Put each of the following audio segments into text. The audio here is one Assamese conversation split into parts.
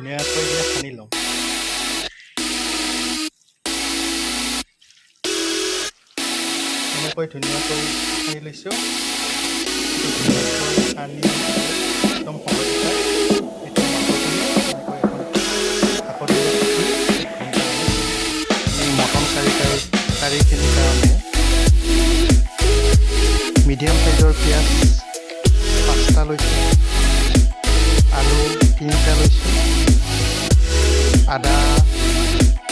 ধুনীয়াকৈ সানি লওঁ। এনেকৈ ধুনীয়াকৈ সানি লৈছোঁ। সানি একদম সহজতে এইটো মাংসখিনি এনেকৈ এখন ঢাকনি এই মটন কাৰীখিনিৰ কাৰণে মিডিয়াম সাইজৰ পিঁয়াজ 5টা লৈছোঁ, আলু 3টা লৈছোঁ, আদা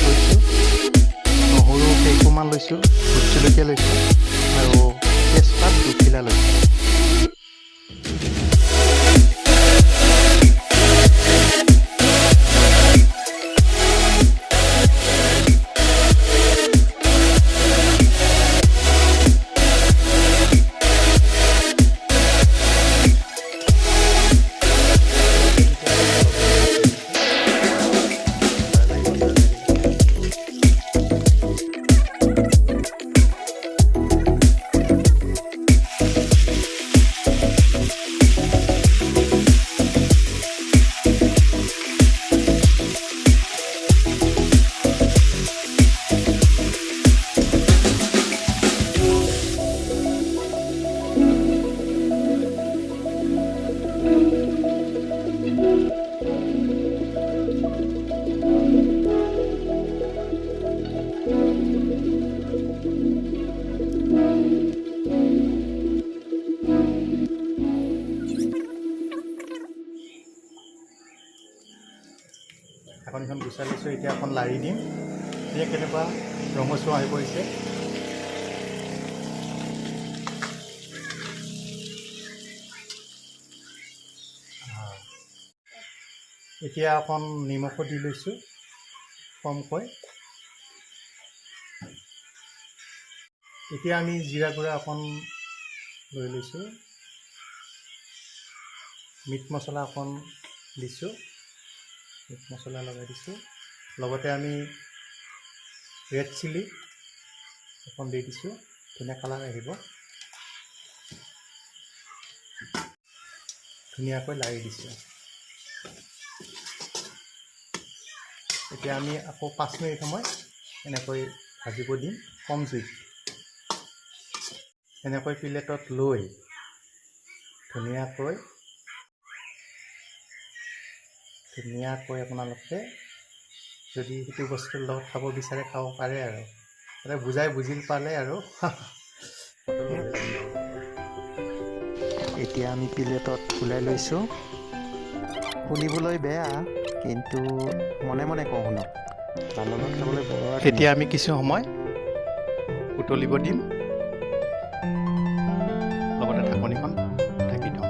লৈছোঁ, নহৰু কেইকোমান লৈছোঁ, ভোট জলকীয়া লৈছোঁ আৰু তেজপাত 2 খিলা লৈছোঁ। ঢাকনিখন গুচাই লৈছোঁ। এতিয়া এখন লাৰি দিম। এতিয়া কেনেকুৱা ৰঙচুৱা হৈ পৰিছে। এতিয়া অকণ নিমখো দি লৈছোঁ কমকৈ। এতিয়া আমি জিৰা গুড়া অকণ লৈ লৈছোঁ, মিট মছলা অকণ দিছোঁ, মিট মছলা লগাই দিছোঁ। লগতে আমি ৰেড চিলি অকণ দি দিছোঁ, ধুনীয়া কালাৰ আহিব। ধুনীয়াকৈ লাৰি দিছোঁ। এতিয়া আমি আকৌ 5 মিনিট সময় এনেকৈ ভাজিব দিম কম জুইত। এনেকৈ প্লেটত লৈ ধুনীয়াকৈ আপোনালোকে যদি সেইটো বস্তুৰ লগত খাব বিচাৰে খাব পাৰে আৰু বুজি পালে আৰু এতিয়া আমি প্লেটত ওলাই লৈছোঁ। শুনিবলৈ বেয়া, কিন্তু মনে মনে কওঁ শুনক। লালনত খাবলৈ বৰ। এতিয়া আমি কিছু সময় উতলিব দিম, লগতে ঢাকনিখন ঢাকি দিওঁ।